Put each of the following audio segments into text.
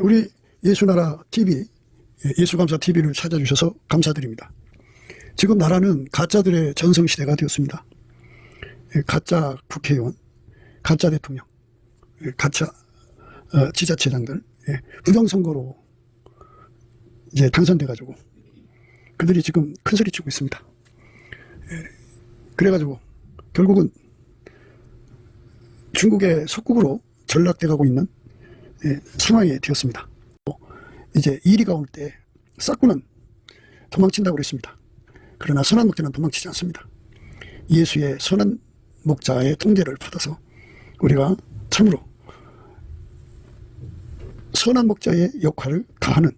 우리 예수나라 TV, 예수감사 TV를 찾아주셔서 감사드립니다. 지금 나라는 가짜들의 전성시대가 되었습니다. 가짜 국회의원, 가짜 대통령, 가짜 지자체장들, 부정선거로 이제 당선돼가지고 그들이 지금 큰소리 치고 있습니다. 그래가지고 결국은 중국의 속국으로 전락돼가고 있는 상황이 되었습니다. 이제 이리가 올 때 싹구는 도망친다고 그랬습니다. 그러나 선한 목자는 도망치지 않습니다. 예수의 선한 목자의 통제를 받아서 우리가 참으로 선한 목자의 역할을 다하는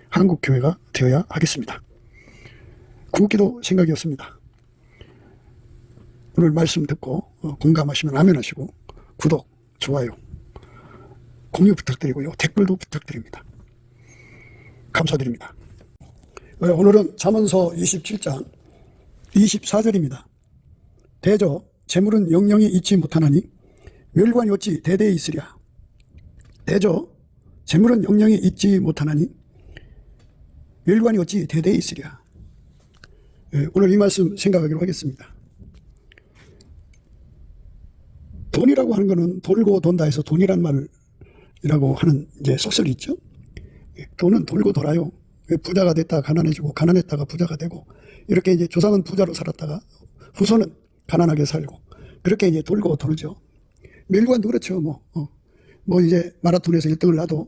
한국교회가 되어야 하겠습니다. 궁극기도 생각이었습니다. 오늘 말씀 듣고 공감하시면 아멘 하시고 구독, 좋아요, 공유 부탁드리고요. 댓글도 부탁드립니다. 감사드립니다. 오늘은 잠언서 27장 24절입니다. 대저 재물은 영영이 잊지 못하나니 멸관이 어찌 대대에 있으랴. 대저 재물은 영영이 잊지 못하나니 멸관이 어찌 대대에 있으랴. 오늘 이 말씀 생각하기로 하겠습니다. 돈이라고 하는 것은 돌고 돈다 해서 돈이란 말이라고 하는 이제 속설이 있죠. 돈은 돌고 돌아요. 부자가 됐다가 가난해지고 가난했다가 부자가 되고 이렇게 이제 조상은 부자로 살았다가 후손은 가난하게 살고 그렇게 이제 돌고 돌죠. 멸관도 그렇죠. 뭐 이제 마라톤에서 1등을 놔도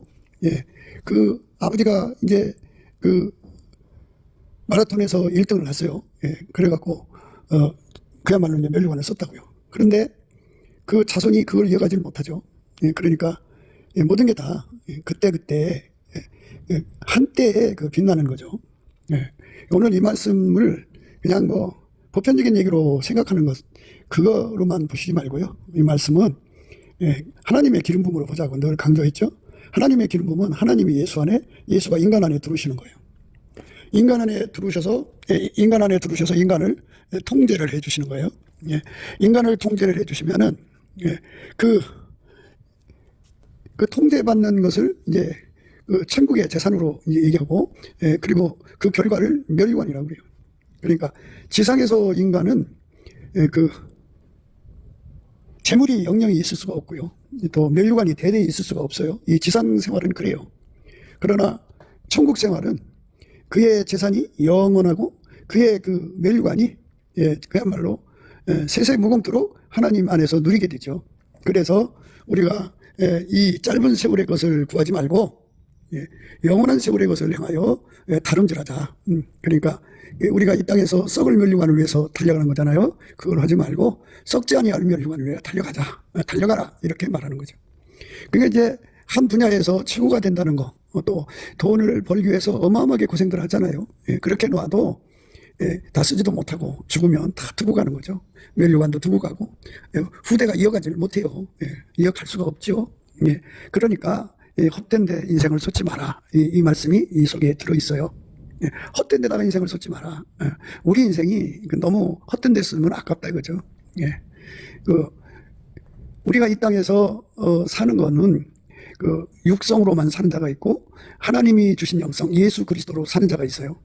그 아버지가 이제 그 마라톤에서 1등을 했어요. 그래갖고 그야말로 이제 멸관을 썼다고요. 그런데 그 자손이 그걸 이어가지 못하죠. 그러니까 모든 게 다 그때 한때에 그 빛나는 거죠. 오늘 이 말씀을 그냥 뭐 보편적인 얘기로 생각하는 것 그거로만 보시지 말고요. 이 말씀은 하나님의 기름 부음으로 보자고 늘 강조했죠. 하나님의 기름 부음은 하나님이 예수 안에, 예수가 인간 안에 들어오시는 거예요. 인간 안에 들어오셔서 인간을 통제를 해주시는 거예요. 인간을 통제를 해주시면은 그 통제받는 것을 이제 그 천국의 재산으로 얘기하고, 그리고 그 결과를 멸관이라고 그래요. 그러니까 지상에서 인간은 그 재물이 영영이 있을 수가 없고요. 또 멸관이 대대에 있을 수가 없어요. 이 지상 생활은 그래요. 그러나 천국 생활은 그의 재산이 영원하고 그의 그 멸관이 그야말로 세세무궁토록 하나님 안에서 누리게 되죠. 그래서 우리가 이 짧은 세월의 것을 구하지 말고 영원한 세월의 것을 향하여 다름질하자. 그러니까 우리가 이 땅에서 썩을 멸류관을 위해서 달려가는 거잖아요. 그걸 하지 말고 썩지 아니할 멸류관을 위해 달려가라 이렇게 말하는 거죠. 그게 이제 한 분야에서 최고가 된다는 거, 또 돈을 벌기 위해서 어마어마하게 고생들 하잖아요. 그렇게 놔도 다 쓰지도 못하고 죽으면 다 두고 가는 거죠. 멸류관도 두고 가고 후대가 이어가지를 못해요. 이어갈 수가 없죠. 그러니까 헛된 데 인생을 쏟지 마라. 이 말씀이 이 속에 들어있어요. 헛된 데다가 인생을 쏟지 마라. 우리 인생이 너무 헛된 데 쓰면 아깝다 이거죠. 우리가 이 땅에서 사는 거는 그 육성으로만 사는 자가 있고 하나님이 주신 영성 예수 그리스도로 사는 자가 있어요.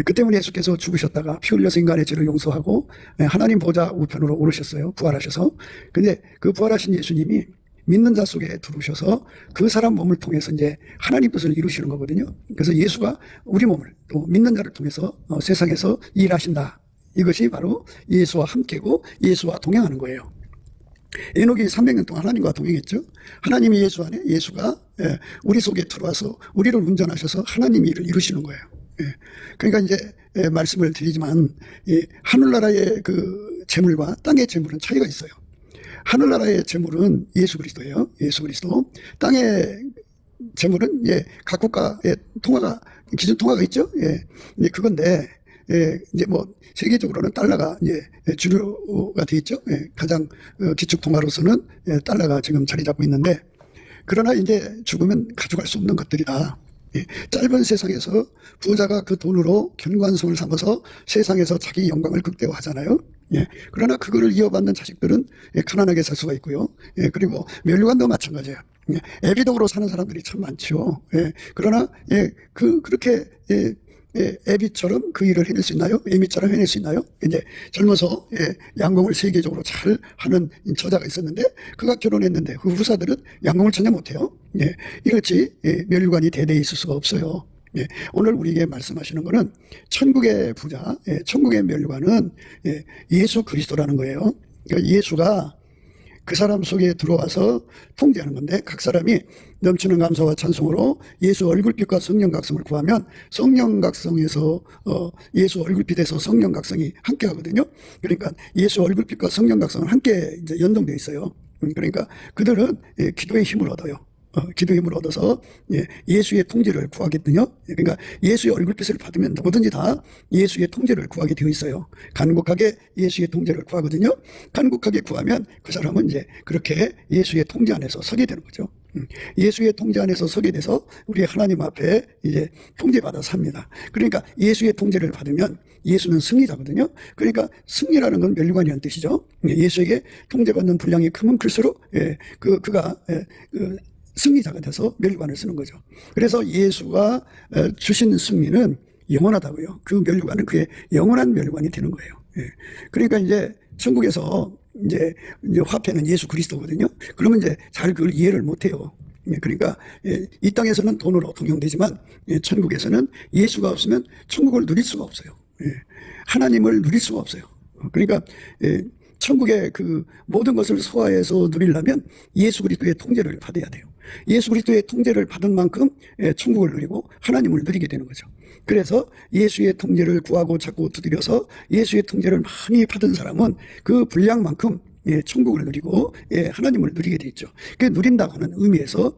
그 때문에 예수께서 죽으셨다가 피 흘려서 인간의 죄를 용서하고 하나님 보좌 우편으로 오르셨어요. 부활하셔서. 근데 그 부활하신 예수님이 믿는 자 속에 들어오셔서 그 사람 몸을 통해서 이제 하나님 뜻을 이루시는 거거든요. 그래서 예수가 우리 몸을 또 믿는 자를 통해서 세상에서 일하신다. 이것이 바로 예수와 함께고 예수와 동행하는 거예요. 에녹이 300년 동안 하나님과 동행했죠. 하나님이 예수 안에 예수가 우리 속에 들어와서 우리를 운전하셔서 하나님이 일을 이루시는 거예요. 그러니까 이제 말씀을 드리지만 하늘나라의 그 재물과 땅의 재물은 차이가 있어요. 하늘나라의 재물은 예수 그리스도예요. 예수 그리스도. 땅의 재물은 각 국가의 통화가 기준 통화가 있죠. 그건데 이제 뭐 세계적으로는 달러가 주류가 돼 있죠. 가장 기축 통화로서는 달러가 지금 자리 잡고 있는데 그러나 이제 죽으면 가져갈 수 없는 것들이다. 짧은 세상에서 부자가 그 돈으로 견관성을 삼아서 세상에서 자기 영광을 극대화하잖아요. 예. 그러나 그거를 이어받는 자식들은 가난하게 살 수가 있고요. 예. 그리고 면류관도 마찬가지예요. 예. 애비독으로 사는 사람들이 참 많죠. 예. 그러나 그렇게 애비처럼 그 일을 해낼 수 있나요? 애미처럼 해낼 수 있나요? 이제 젊어서 양공을 세계적으로 잘 하는 저자가 있었는데 그가 결혼했는데 그 후사들은 양공을 전혀 못해요. 예. 이렇지 면류관이 대대에 있을 수가 없어요. 예, 오늘 우리에게 말씀하시는 것은 천국의 부자, 천국의 면류관은 예수 그리스도라는 거예요. 그러니까 예수가 그 사람 속에 들어와서 통제하는 건데 각 사람이 넘치는 감사와 찬송으로 예수 얼굴빛과 성령각성을 구하면 성령각성에서 예수 얼굴빛에서 성령각성이 함께 하거든요. 그러니까 예수 얼굴빛과 성령각성은 함께 이제 연동되어 있어요. 그러니까 그들은 기도의 힘을 얻어요. 기도의 힘을 얻어서 예수의 통제를 구하거든요. 그러니까 예수의 얼굴빛을 받으면 누구든지 다 예수의 통제를 구하게 되어 있어요. 간곡하게 예수의 통제를 구하거든요. 간곡하게 구하면 그 사람은 이제 그렇게 예수의 통제 안에서 서게 되는 거죠. 예수의 통제 안에서 서게 돼서 우리 하나님 앞에 이제 통제받아 삽니다. 그러니까 예수의 통제를 받으면 예수는 승리자거든요. 그러니까 승리라는 건 면류관이라는 뜻이죠. 예수에게 통제받는 분량이 크면 클수록 그가 승리자가 돼서 면류관을 쓰는 거죠. 그래서 예수가 주신 승리는 영원하다고요. 그 면류관은 그의 영원한 면류관이 되는 거예요. 그러니까 이제 천국에서 이제 화폐는 예수 그리스도거든요. 그러면 이제 잘 그걸 이해를 못해요. 그러니까 이 땅에서는 돈으로 통용되지만 천국에서는 예수가 없으면 천국을 누릴 수가 없어요. 하나님을 누릴 수가 없어요. 그러니까 천국의 그 모든 것을 소화해서 누리려면 예수 그리스도의 통제를 받아야 돼요. 예수 그리스도의 통제를 받은 만큼 천국을 누리고 하나님을 누리게 되는 거죠. 그래서 예수의 통제를 구하고 자꾸 두드려서 예수의 통제를 많이 받은 사람은 그 분량만큼 천국을 누리고 하나님을 누리게 돼 있죠. 그 누린다고 하는 의미에서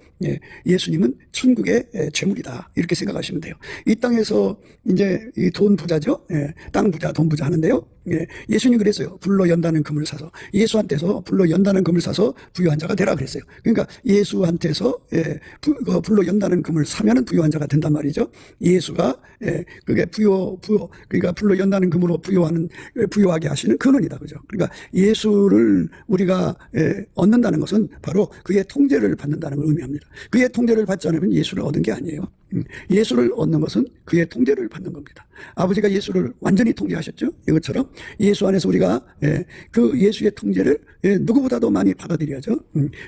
예수님은 천국의 재물이다 이렇게 생각하시면 돼요. 이 땅에서 이제 돈 부자죠. 땅 부자, 돈 부자 하는데요. 예수님이 그랬어요. 불로 연다는 금을 사서 예수한테서 불로 연다는 금을 사서 부유한 자가 되라 그랬어요. 그러니까 예수한테서 불로 연다는 금을 사면은 부유한 자가 된단 말이죠. 예수가 그게 부요 그러니까 불로 연다는 금으로 부유하게 하시는 근원이다, 그죠? 그러니까 예수를 우리가 얻는다는 것은 바로 그의 통제를 받는다는 걸 의미합니다. 그의 통제를 받지 않으면 예수를 얻은 게 아니에요. 예수를 얻는 것은 그의 통제를 받는 겁니다. 아버지가 예수를 완전히 통제하셨죠. 이것처럼 예수 안에서 우리가 그 예수의 통제를 누구보다도 많이 받아들여야죠.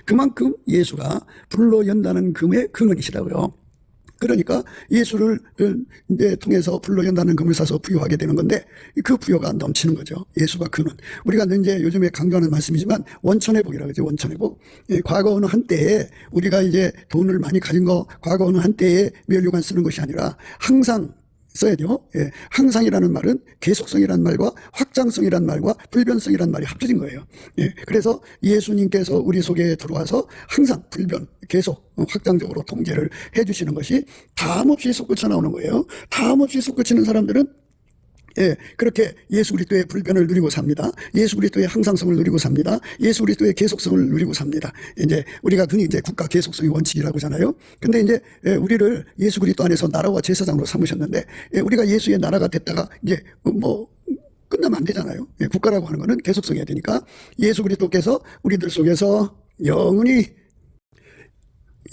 그만큼 예수가 불로 연다는 금의 근원이시라고요. 그러니까 예수를 이제 통해서 불로 연다는 금을 사서 부유하게 되는 건데 그 부유가 넘치는 거죠. 예수가 근원. 우리가 이제 요즘에 강조하는 말씀이지만 원천회복이라고 하죠. 원천회복. 과거 어느 한때에 우리가 이제 돈을 많이 가진 거 과거 어느 한때에 면류관 쓰는 것이 아니라 항상 써야죠. 항상이라는 말은 계속성이라는 말과 확장성이라는 말과 불변성이라는 말이 합쳐진 거예요. 그래서 예수님께서 우리 속에 들어와서 항상 불변, 계속 확장적으로 통제를 해주시는 것이 다함없이 솟구쳐 나오는 거예요. 다함없이 솟구치는 사람들은 그렇게 예수 그리스도의 불변을 누리고 삽니다. 예수 그리스도의 항상성을 누리고 삽니다. 예수 그리스도의 계속성을 누리고 삽니다. 이제 우리가 흔히 이제 국가 계속성의 원칙이라고 하잖아요. 근데 이제 우리를 예수 그리스도 안에서 나라와 제사장으로 삼으셨는데 우리가 예수의 나라가 됐다가 이제 뭐 끝나면 안 되잖아요. 국가라고 하는 거는 계속성이어야 되니까 예수 그리스도께서 우리들 속에서 영원히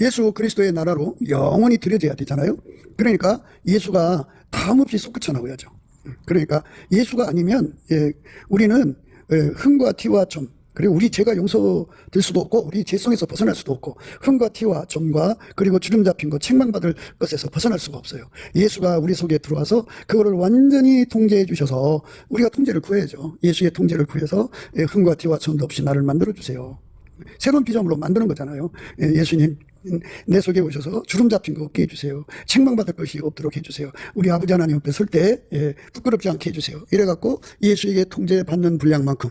예수 그리스도의 나라로 영원히 들여져야 되잖아요. 그러니까 예수가 다함없이 솟구쳐 나오야죠. 그러니까 예수가 아니면 우리는 흥과 티와 점, 그리고 우리 죄가 용서될 수도 없고 우리 죄성에서 벗어날 수도 없고 흥과 티와 점과 그리고 주름 잡힌 것, 책망받을 것에서 벗어날 수가 없어요. 예수가 우리 속에 들어와서 그거를 완전히 통제해 주셔서 우리가 통제를 구해야죠. 예수의 통제를 구해서 흥과 티와 점도 없이 나를 만들어 주세요. 새로운 피조물로 만드는 거잖아요. 예수님 내 속에 오셔서 주름 잡힌 거 없게 해주세요. 책망받을 것이 없도록 해주세요. 우리 아버지 하나님 앞에 설 때 부끄럽지 않게 해주세요. 이래갖고 예수에게 통제받는 분량만큼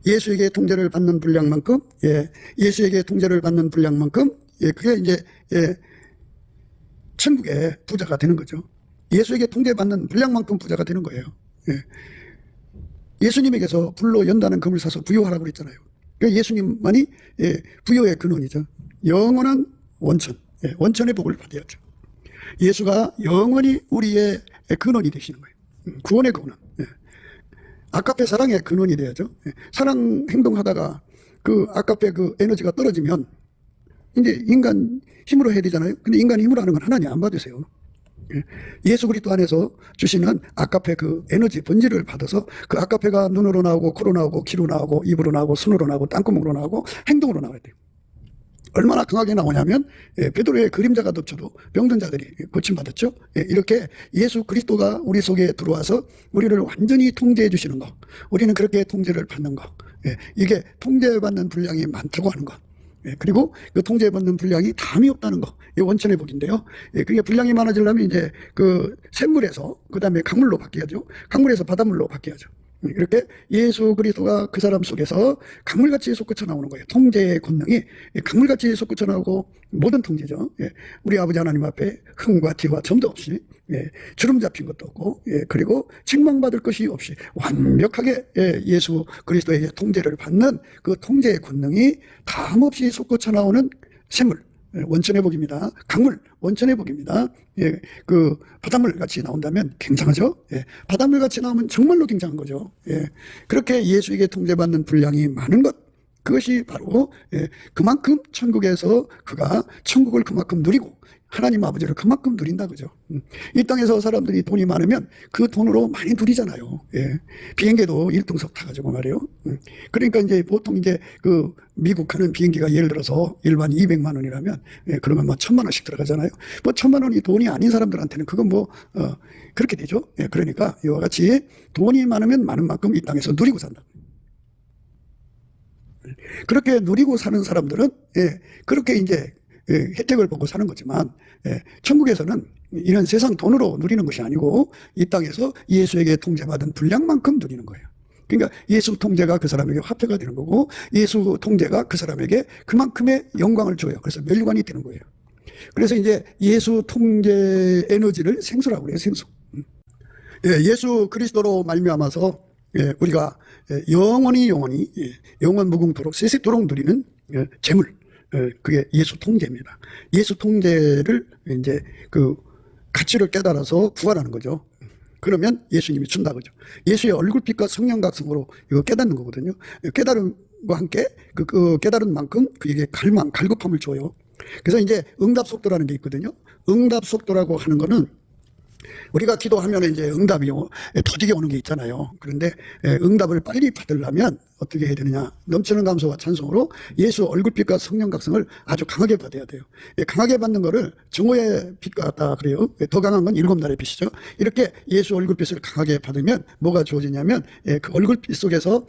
예수에게 통제를 받는 분량만큼 예수에게 통제를 받는 분량만큼 그게 이제 천국의 부자가 되는 거죠. 예수에게 통제받는 분량만큼 부자가 되는 거예요. 예수님에게서 불로 연다는 금을 사서 부유하라고 그랬잖아요. 그러니까 예수님만이 부여의 근원이죠. 영원한 원천, 원천의 복을 받아야죠. 예수가 영원히 우리의 근원이 되시는 거예요. 구원의 근원. 아까페 사랑의 근원이 돼야죠. 예. 사랑 행동하다가 그 아까페 그 에너지가 떨어지면 이제 인간 힘으로 해야 되잖아요. 근데 인간 힘으로 하는 건 하나님 안 받으세요. 예. 예수 그리스도 안에서 주시는 아까페 그 에너지 본질을 받아서 그 아까페가 눈으로 나오고 코로 나오고 귀로 나오고 입으로 나오고 손으로 나오고 땅구멍으로 나오고 행동으로 나와야 돼요. 얼마나 강하게 나오냐면 베드로의 그림자가 덮쳐도 병든 자들이 고침받았죠. 이렇게 예수 그리스도가 우리 속에 들어와서 우리를 완전히 통제해 주시는 거, 우리는 그렇게 통제를 받는 거, 이게 통제받는 분량이 많다고 하는 거, 그리고 그 통제받는 분량이 담이 없다는 거, 이 원천의 복인데요. 그게 분량이 많아지려면 이제 그 샘물에서 그 다음에 강물로 바뀌어야죠. 강물에서 바닷물로 바뀌어야죠. 이렇게 예수 그리스도가 그 사람 속에서 강물같이 솟구쳐 나오는 거예요. 통제의 권능이 강물같이 솟구쳐 나오고 모든 통제죠. 우리 아버지 하나님 앞에 흠과 티와 점도 없이 주름 잡힌 것도 없고 그리고 책망받을 것이 없이 완벽하게 예수 그리스도의 통제를 받는 그 통제의 권능이 담없이 솟구쳐 나오는 샘물, 원천의 복입니다. 강물, 원천의 복입니다. 그 바닷물 같이 나온다면 굉장하죠. 바닷물 같이 나오면 정말로 굉장한 거죠. 그렇게 예수에게 통제받는 분량이 많은 것, 그것이 바로 그만큼 천국에서 그가 천국을 그만큼 누리고 하나님 아버지를 그만큼 누린다 그죠. 이 땅에서 사람들이 돈이 많으면 그 돈으로 많이 누리잖아요. 비행기도 1등석 타가지고 말이에요. 그러니까 이제 보통 이제 그 미국 가는 비행기가 예를 들어서 일반 200만 원이라면 그러면 뭐 1000만 원씩 들어가잖아요. 뭐 1000만 원이 돈이 아닌 사람들한테는 그건 뭐 그렇게 되죠. 그러니까 이와 같이 돈이 많으면 많은 만큼 이 땅에서 누리고 산다. 그렇게 누리고 사는 사람들은 그렇게 이제 혜택을 보고 사는 거지만 천국에서는 이런 세상 돈으로 누리는 것이 아니고 이 땅에서 예수에게 통제받은 분량만큼 누리는 거예요. 그러니까 예수 통제가 그 사람에게 화폐가 되는 거고 예수 통제가 그 사람에게 그만큼의 영광을 줘요. 그래서 멸류관이 되는 거예요. 그래서 이제 예수 통제 에너지를 생수라고 그래요. 생수. 예수 그리스도로 말미암아서 우리가 영원히 영원 무궁토록 세세토록 누리는 재물, 그게 예수 통제입니다. 예수 통제를 이제 그 가치를 깨달아서 구하라는 거죠. 그러면 예수님이 준다 그죠. 예수의 얼굴빛과 성령각성으로 이거 깨닫는 거거든요. 깨달음과 함께 그 깨달은 만큼 그에게 갈급함을 줘요. 그래서 이제 응답 속도라는 게 있거든요. 응답 속도라고 하는 거는 우리가 기도하면 이제 응답이 터지게 오는 게 있잖아요. 그런데 응답을 빨리 받으려면 어떻게 해야 되느냐. 넘치는 감사와 찬송으로 예수 얼굴빛과 성령 각성을 아주 강하게 받아야 돼요. 강하게 받는 거를 정오의 빛 같다 그래요. 더 강한 건 7날의 빛이죠. 이렇게 예수 얼굴빛을 강하게 받으면 뭐가 주어지냐면 그 얼굴빛 속에서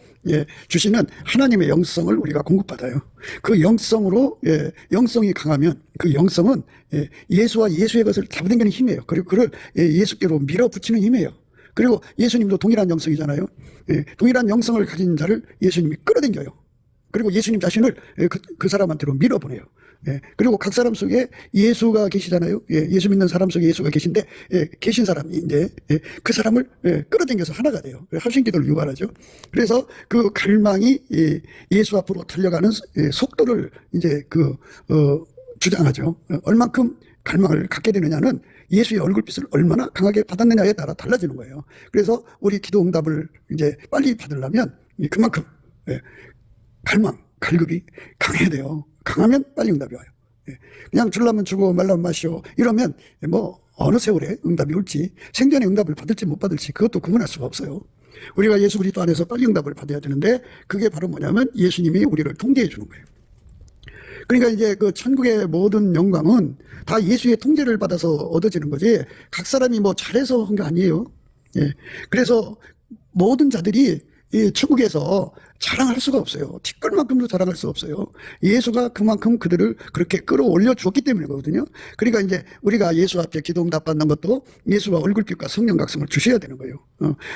주시는 하나님의 영성을 우리가 공급받아요. 그 영성으로 영성이 강하면 그 영성은 예수와 예수의 것을 잡아당기는 힘이에요. 그리고 그를 예수께로 밀어붙이는 힘이에요. 그리고 예수님도 동일한 영성이잖아요. 동일한 영성을 가진 자를 예수님이 끌어당겨요. 그리고 예수님 자신을 그 사람한테로 밀어보내요. 그리고 각 사람 속에 예수가 계시잖아요. 예수 믿는 사람 속에 예수가 계신데 계신 사람이 이제 그 사람을 끌어당겨서 하나가 돼요. 합심기도를 유발하죠. 그래서 그 갈망이 예수 앞으로 달려가는 속도를 이제 주장하죠. 얼만큼 갈망을 갖게 되느냐는 예수의 얼굴빛을 얼마나 강하게 받았느냐에 따라 달라지는 거예요. 그래서 우리 기도 응답을 이제 빨리 받으려면 그만큼 갈급이 강해야 돼요. 강하면 빨리 응답이 와요. 그냥 주려면 주고 말라면 마시오 이러면 뭐 어느 세월에 응답이 올지, 생전에 응답을 받을지 못 받을지 그것도 구분할 수가 없어요. 우리가 예수 그리스도 안에서 빨리 응답을 받아야 되는데 그게 바로 뭐냐면 예수님이 우리를 통제해 주는 거예요. 그러니까 이제 그 천국의 모든 영광은 다 예수의 통제를 받아서 얻어지는 거지 각 사람이 뭐 잘해서 한 게 아니에요. 그래서 모든 자들이 이 천국에서 자랑할 수가 없어요. 티끌만큼도 자랑할 수 없어요. 예수가 그만큼 그들을 그렇게 끌어올려 주었기 때문이거든요. 그러니까 이제 우리가 예수 앞에 기도 응답 받는 것도 예수와 얼굴빛과 성령 각성을 주셔야 되는 거예요.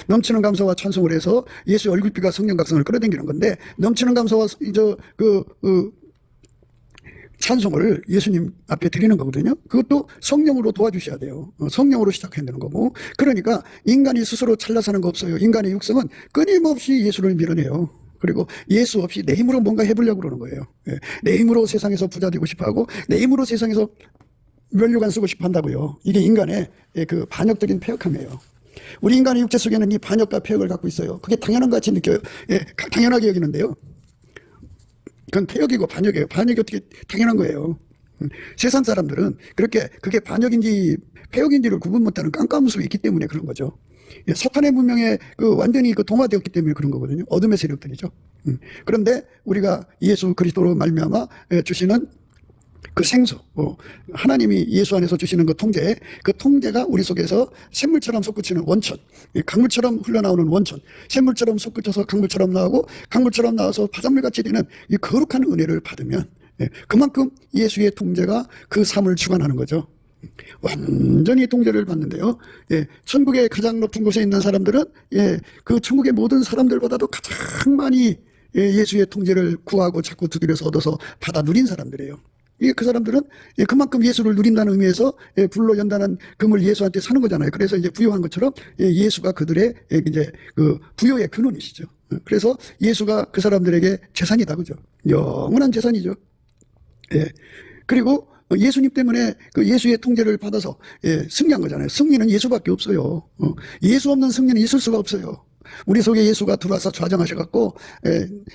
넘치는 감사와 찬송을 해서 예수의 얼굴빛과 성령 각성을 끌어당기는 건데 넘치는 감사와 찬송을 예수님 앞에 드리는 거거든요. 그것도 성령으로 도와주셔야 돼요. 성령으로 시작해야 되는 거고. 그러니까 인간이 스스로 잘나 사는 거 없어요. 인간의 육성은 끊임없이 예수를 밀어내요. 그리고 예수 없이 내 힘으로 뭔가 해보려고 그러는 거예요. 내 힘으로 세상에서 부자 되고 싶어하고 내 힘으로 세상에서 면류관 쓰고 싶어 한다고요. 이게 인간의 그 반역적인 패역함이에요. 우리 인간의 육체 속에는 이 반역과 폐역을 갖고 있어요. 그게 당연한 것 같이 느껴요. 예, 당연하게 여기는데요. 그건 폐역이고 반역이에요. 반역이 어떻게 당연한 거예요. 세상 사람들은 그렇게 그게 반역인지 폐역인지를 구분 못하는 깜깜함 속에 있기 때문에 그런 거죠. 예, 사탄의 문명에 완전히 동화되었기 때문에 그런 거거든요. 어둠의 세력들이죠. 그런데 우리가 예수 그리스도로 말미암아 주시는 그 생수, 하나님이 예수 안에서 주시는 그 통제가 우리 속에서 샘물처럼 솟구치는 원천, 강물처럼 흘러나오는 원천, 샘물처럼 솟구쳐서 강물처럼 나오고 강물처럼 나와서 바닷물같이 되는 이 거룩한 은혜를 받으면 그만큼 예수의 통제가 그 삶을 주관하는 거죠. 완전히 통제를 받는데요. 천국의 가장 높은 곳에 있는 사람들은 그 천국의 모든 사람들보다도 가장 많이 예수의 통제를 구하고 자꾸 두드려서 얻어서 받아 누린 사람들이에요. 그 사람들은 그만큼 예수를 누린다는 의미에서 불로 연단한 금을 예수한테 사는 거잖아요. 그래서 이제 부요한 것처럼 예수가 그들의 이제 그 부요의 근원이시죠. 그래서 예수가 그 사람들에게 재산이다, 그죠? 영원한 재산이죠. 그리고 예수님 때문에 그 예수의 통제를 받아서 승리한 거잖아요. 승리는 예수밖에 없어요. 예수 없는 승리는 있을 수가 없어요. 우리 속에 예수가 들어와서 좌정하셔갖고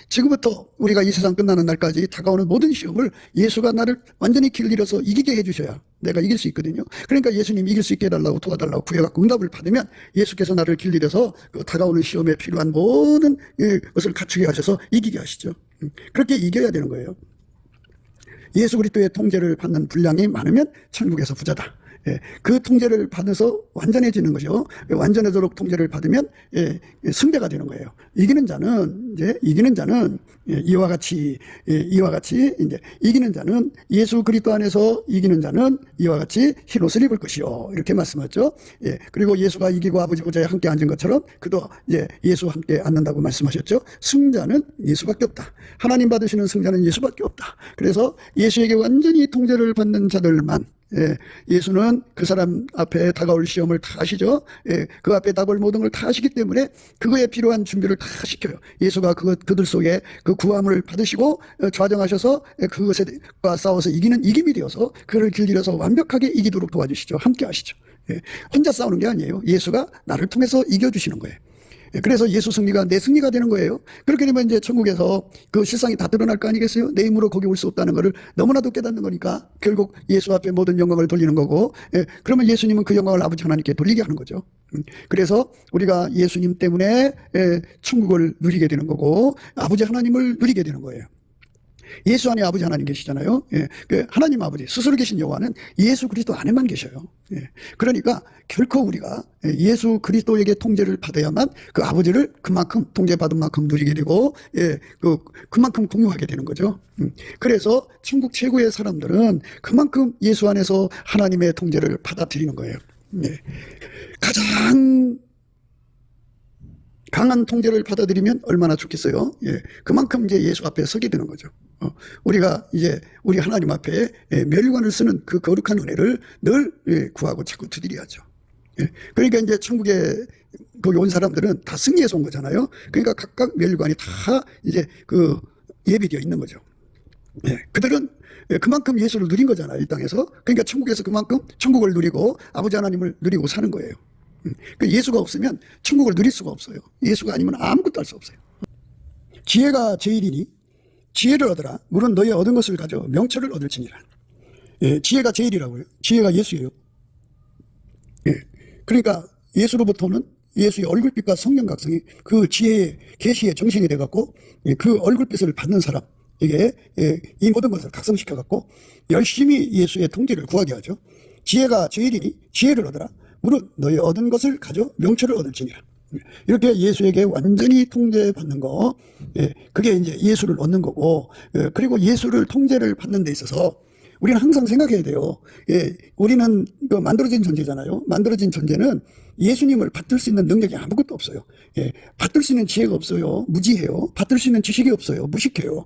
지금부터 우리가 이 세상 끝나는 날까지 다가오는 모든 시험을 예수가 나를 완전히 길들여서 이기게 해주셔야 내가 이길 수 있거든요. 그러니까 예수님 이길 수 있게 해달라고 도와달라고 구해갖고 응답을 받으면 예수께서 나를 길들여서 그 다가오는 시험에 필요한 모든 것을 갖추게 하셔서 이기게 하시죠. 그렇게 이겨야 되는 거예요. 예수 그리스도의 통제를 받는 분량이 많으면 천국에서 부자다. 그 통제를 받아서 완전해지는 거죠. 완전하도록 통제를 받으면 승자가 되는 거예요. 이기는 자는 이와 같이 이제 이기는 자는 예수 그리스도 안에서 이기는 자는 이와 같이 흰 옷을 입을 것이요. 이렇게 말씀하죠. 그리고 예수가 이기고 아버지 보좌에 함께 앉은 것처럼 그도 예수와 함께 앉는다고 말씀하셨죠. 승자는 예수밖에 없다. 하나님 받으시는 승자는 예수밖에 없다. 그래서 예수에게 완전히 통제를 받는 자들만 예수는 그 사람 앞에 다가올 시험을 다 하시죠. 그 앞에 다가올 모든 걸 다 하시기 때문에 그거에 필요한 준비를 다 시켜요. 예수가 그들 속에 그 구함을 받으시고 좌정하셔서 그것과 싸워서 이기는 이김이 되어서 그를 길들여서 완벽하게 이기도록 도와주시죠. 함께 하시죠. 혼자 싸우는 게 아니에요. 예수가 나를 통해서 이겨주시는 거예요. 그래서 예수 승리가 내 승리가 되는 거예요. 그렇게 되면 이제 천국에서 그 실상이 다 드러날 거 아니겠어요? 내 힘으로 거기 올 수 없다는 것을 너무나도 깨닫는 거니까 결국 예수 앞에 모든 영광을 돌리는 거고, 그러면 예수님은 그 영광을 아버지 하나님께 돌리게 하는 거죠. 그래서 우리가 예수님 때문에 천국을 누리게 되는 거고 아버지 하나님을 누리게 되는 거예요. 예수 안에 아버지 하나님 계시잖아요. 그 하나님 아버지 스스로 계신 여호와는 예수 그리스도 안에만 계셔요. 그러니까 결코 우리가 예수 그리스도에게 통제를 받아야만 그 아버지를 그만큼 통제받은 만큼 누리게 되고 그만큼 공유하게 되는 거죠. 그래서 천국 최고의 사람들은 그만큼 예수 안에서 하나님의 통제를 받아들이는 거예요. 가장 강한 통제를 받아들이면 얼마나 좋겠어요. 그만큼 이제 예수 앞에 서게 되는 거죠. 우리가 이제 우리 하나님 앞에 멸관을 쓰는 그 거룩한 은혜를 늘 구하고 자꾸 두드려야죠. 그러니까 이제 천국에 거기 온 사람들은 다 승리해서 온 거잖아요. 그러니까 각각 멸관이 다 이제 그 예비되어 있는 거죠. 그들은 그만큼 예수를 누린 거잖아요, 이 땅에서. 그러니까 천국에서 그만큼 천국을 누리고 아버지 하나님을 누리고 사는 거예요. 예수가 없으면 천국을 누릴 수가 없어요. 예수가 아니면 아무것도 할 수 없어요. 지혜가 제일이니 지혜를 얻으라. 물론 너희 얻은 것을 가져 명철을 얻을지니라. 지혜가 제일이라고요. 지혜가 예수예요. 그러니까 예수로부터는 예수의 얼굴빛과 성령 각성이 그 지혜의 계시의 정신이 돼갖고 그 얼굴빛을 받는 사람에게 이 모든 것을 각성시켜갖고 열심히 예수의 통제를 구하게 하죠. 지혜가 제일이니 지혜를 얻으라. 물은 너희 얻은 것을 가져 명철을 얻을지니라. 이렇게 예수에게 완전히 통제받는 거, 그게 이제 예수를 얻는 거고, 그리고 예수를 통제를 받는 데 있어서 우리는 항상 생각해야 돼요. 우리는 그 만들어진 존재잖아요. 만들어진 존재는 예수님을 받들 수 있는 능력이 아무것도 없어요. 받들 수 있는 지혜가 없어요. 무지해요. 받들 수 있는 지식이 없어요. 무식해요.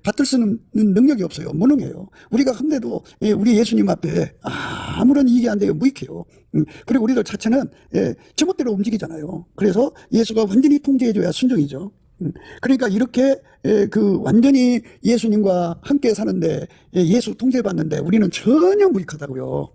받들 수 있는 능력이 없어요. 무능해요. 우리가 한데도 우리 예수님 앞에 아무런 이익이 안 돼요. 무익해요. 그리고 우리들 자체는 제멋대로 움직이잖아요. 그래서 예수가 완전히 통제해줘야 순종이죠. 그러니까 이렇게 그 완전히 예수님과 함께 사는데 예수 통제받는데 우리는 전혀 무익하다고요.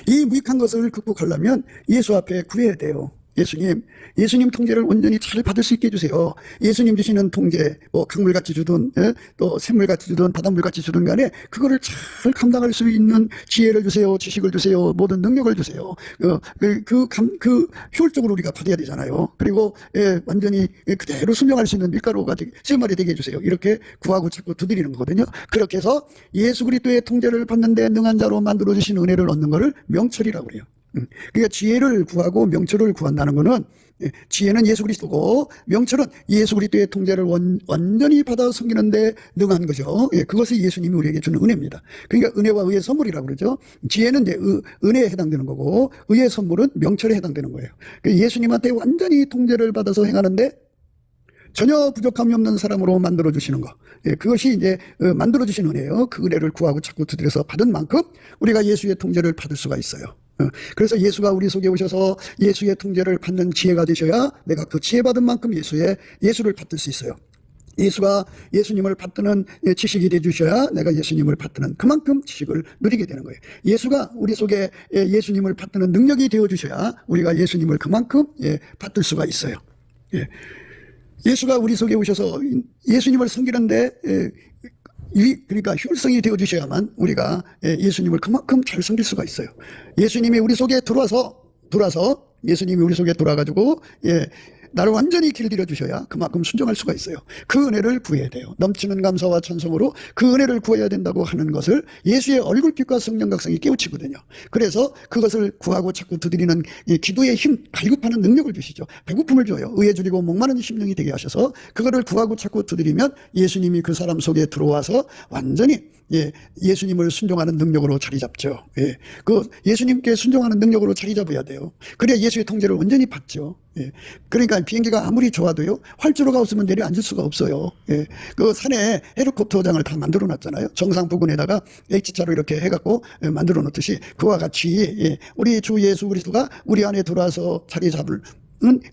이 무익한 것을 극복하려면 예수 앞에 구해야 돼요. 예수님 통제를 온전히 잘 받을 수 있게 해주세요. 예수님 주시는 통제, 뭐 강물같이 주든, 또 샘물같이 주든, 바닷물같이 주든 간에 그거를 잘 감당할 수 있는 지혜를 주세요. 지식을 주세요. 모든 능력을 주세요. 효율적으로 우리가 받아야 되잖아요. 그리고 완전히 그대로 순종할 수 있는 밀가루가 쇠말이 되게 해주세요. 이렇게 구하고 자꾸 두드리는 거거든요. 그렇게 해서 예수 그리스도의 통제를 받는데 능한 자로 만들어주신 은혜를 얻는 것을 명철이라고 그래요. 그러니까 지혜를 구하고 명철을 구한다는 것은, 지혜는 예수 그리스도고 명철은 예수 그리스도의 통제를 완전히 받아 섬기는데 능한 거죠. 그것이 예수님이 우리에게 주는 은혜입니다. 그러니까 은혜와 의의 선물이라고 그러죠. 지혜는 이제 은혜에 해당되는 거고, 의의 선물은 명철에 해당되는 거예요. 그러니까 예수님한테 완전히 통제를 받아서 행하는데 전혀 부족함이 없는 사람으로 만들어주시는 것. 그것이 이제 만들어주신 은혜예요. 그 은혜를 구하고 자꾸 두드려서 받은 만큼 우리가 예수의 통제를 받을 수가 있어요. 그래서 예수가 우리 속에 오셔서 예수의 통제를 받는 지혜가 되셔야 내가 그 지혜 받은 만큼 예수를 받을 수 있어요. 예수가 예수님을 받드는 지식이 되주셔야 내가 예수님을 받드는 그만큼 지식을 누리게 되는 거예요. 예수가 우리 속에 예수님을 받드는 능력이 되어주셔야 우리가 예수님을 그만큼 받을 수가 있어요. 예수가 우리 속에 오셔서 예수님을 섬기는데 그러니까 효율성이 되어주셔야만 우리가 예수님을 그만큼 잘 섬길 수가 있어요. 예수님이 우리 속에 들어와서 예수님이 우리 속에 들어와가지고 나를 완전히 길들여 주셔야 그만큼 순종할 수가 있어요. 그 은혜를 구해야 돼요. 넘치는 감사와 찬송으로 그 은혜를 구해야 된다고 하는 것을 예수의 얼굴빛과 성령 각성이 깨우치거든요. 그래서 그것을 구하고 자꾸 두드리는 기도의 힘, 갈급하는 능력을 주시죠. 배고픔을 줘요. 의에 줄이고 목마른 심령이 되게 하셔서 그거를 구하고 자꾸 두드리면 예수님이 그 사람 속에 들어와서 완전히 예수님을 순종하는 능력으로 자리 잡죠. 그 예수님께 순종하는 능력으로 자리 잡아야 돼요. 그래야 예수의 통제를 온전히 받죠. 그러니까 비행기가 아무리 좋아도요, 활주로가 없으면 내려앉을 수가 없어요. 그 산에 헬리콥터장을 다 만들어 놨잖아요. 정상 부근에다가 H자로 이렇게 해갖고 만들어 놓듯이 그와 같이 우리 주 예수 그리스도가 우리 안에 들어와서 자리 잡을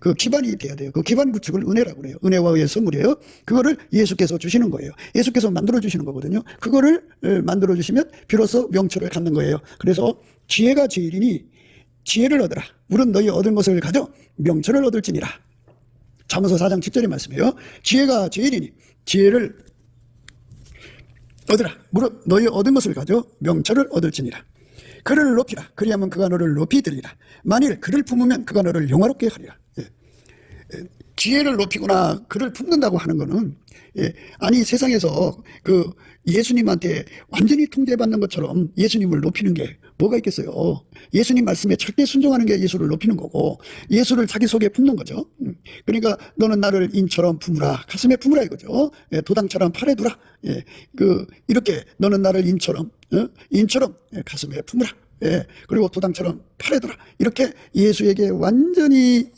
그 기반이 돼야 돼요. 그 기반 구축을 은혜라고 그래요. 은혜와 의의 선물이에요. 그거를 예수께서 주시는 거예요. 예수께서 만들어 주시는 거거든요. 그거를 만들어 주시면 비로소 명철을 갖는 거예요. 그래서 지혜가 제일이니 지혜를 얻으라. 물은 너희 얻은 것을 가져 명철을 얻을지니라. 잠언서 4장 10절의 말씀이에요. 지혜가 제일이니 지혜를 얻으라. 물은 너희 얻은 것을 가져 명철을 얻을지니라. 그를 높이라. 그리하면 그가 너를 높이 들리라. 만일 그를 품으면 그가 너를 영화롭게 하리라. 지혜를 높이거나 그를 품는다고 하는 거는, 아니 세상에서 그 예수님한테 완전히 통제받는 것처럼 예수님을 높이는 게 뭐가 있겠어요. 예수님 말씀에 절대 순종하는 게 예수를 높이는 거고, 예수를 자기 속에 품는 거죠. 그러니까 너는 나를 인처럼 품으라. 가슴에 품으라 이거죠. 도당처럼 팔에 두라. 이렇게 너는 나를 인처럼 가슴에 품으라. 그리고 도당처럼 팔에 두라. 이렇게 예수에게 완전히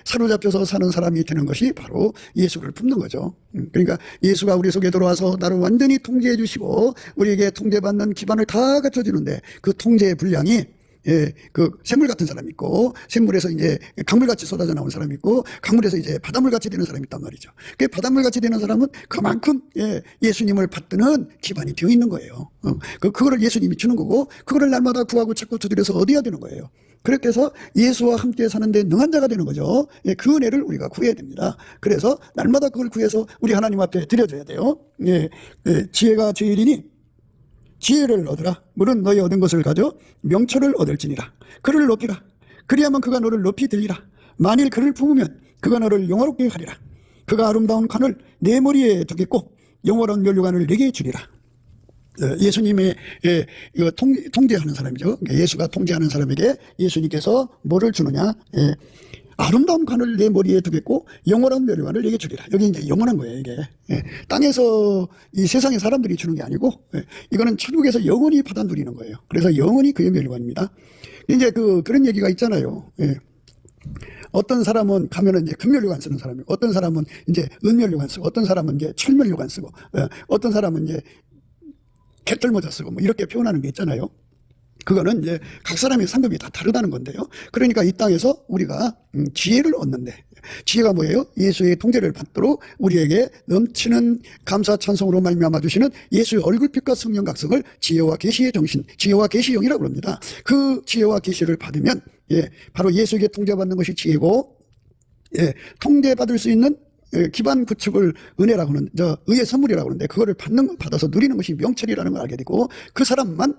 사로잡혀서 사는 사람이 되는 것이 바로 예수를 품는 거죠. 그러니까 예수가 우리 속에 들어와서 나를 완전히 통제해 주시고 우리에게 통제받는 기반을 다 갖춰주는데, 그 통제의 분량이 그 샘물 같은 사람이 있고, 샘물에서 이제 강물같이 쏟아져 나온 사람이 있고, 강물에서 이제 바닷물같이 되는 사람이 있단 말이죠. 그 바닷물같이 되는 사람은 그만큼 예수님을 받드는 기반이 되어 있는 거예요. 그거를 예수님이 주는 거고, 그거를 날마다 구하고 자꾸 두드려서 얻어야 되는 거예요. 그렇게 해서 예수와 함께 사는데 능한 자가 되는 거죠. 그 은혜를 우리가 구해야 됩니다. 그래서 날마다 그걸 구해서 우리 하나님 앞에 드려줘야 돼요. 지혜가 제일이니 지혜를 얻으라. 물은 너희 얻은 것을 가져 명철을 얻을지니라. 그를 높이라. 그리하면 그가 너를 높이 들리라. 만일 그를 품으면 그가 너를 영화롭게 하리라. 그가 아름다운 관을 내 머리에 두겠고 영원한 면류관을 내게 주리라. 예수님의 통제하는 사람이죠. 예수가 통제하는 사람에게 예수님께서 뭐를 주느냐? 아름다운 관을 내 머리에 두겠고 영원한 면류관을 내게 주리라. 여기 이제 영원한 거예요, 이게. 땅에서 이 세상의 사람들이 주는 게 아니고, 이거는 천국에서 영원히 받아 누리는 거예요. 그래서 영원히 그의 면류관입니다. 이제 그런 얘기가 있잖아요. 어떤 사람은 가면은 이제 금면류관 쓰는 사람이고, 어떤 사람은 이제 은면류관 쓰고, 어떤 사람은 이제 철면류관 쓰고, 어떤 사람은 이제 갯털모자 쓰고, 뭐 이렇게 표현하는 게 있잖아요. 그거는 이제 각 사람의 상급이 다 다르다는 건데요. 그러니까 이 땅에서 우리가 지혜를 얻는데, 지혜가 뭐예요? 예수의 통제를 받도록 우리에게 넘치는 감사 찬송으로 말미암아 주시는 예수의 얼굴빛과 성령 각성을 지혜와 계시의 정신, 지혜와 계시영이라고 합니다. 그 지혜와 계시를 받으면 바로 예수에게 통제받는 것이 지혜고, 통제받을 수 있는 기반 구축을 은혜라고 하는, 의의 선물이라고 하는데, 그거를 받아서 누리는 것이 명철이라는 걸 알게 되고, 그 사람만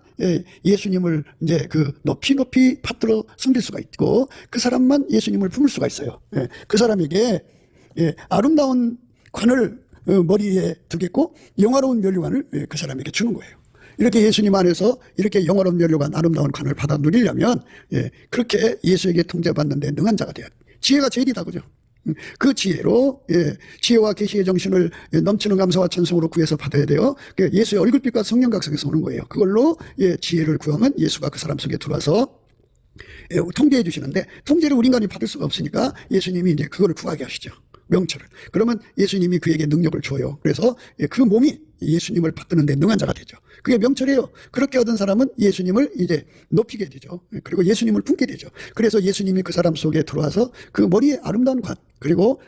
예수님을 이제 높이 받들어 섬길 수가 있고, 그 사람만 예수님을 품을 수가 있어요. 그 사람에게 아름다운 관을 머리에 두겠고, 영화로운 면류관을 그 사람에게 주는 거예요. 이렇게 예수님 안에서 이렇게 영화로운 면류관, 아름다운 관을 받아 누리려면, 그렇게 예수에게 통제받는 데 능한 자가 돼야 돼요. 지혜가 제일이다, 그죠? 그 지혜로 지혜와 계시의 정신을 넘치는 감사와 찬송으로 구해서 받아야 돼요. 예수의 얼굴빛과 성령 각성에서 오는 거예요. 그걸로 지혜를 구하면 예수가 그 사람 속에 들어와서 통제해 주시는데, 통제를 우리 인간이 받을 수가 없으니까 예수님이 이제 그거를 구하게 하시죠. 명철을. 그러면 예수님이 그에게 능력을 줘요. 그래서 그 몸이 예수님을 받드는 데 능한 자가 되죠. 그게 명철이에요. 그렇게 얻은 사람은 예수님을 이제 높이게 되죠. 그리고 예수님을 품게 되죠. 그래서 예수님이 그 사람 속에 들어와서 그 머리에 아름다운 관, 그리고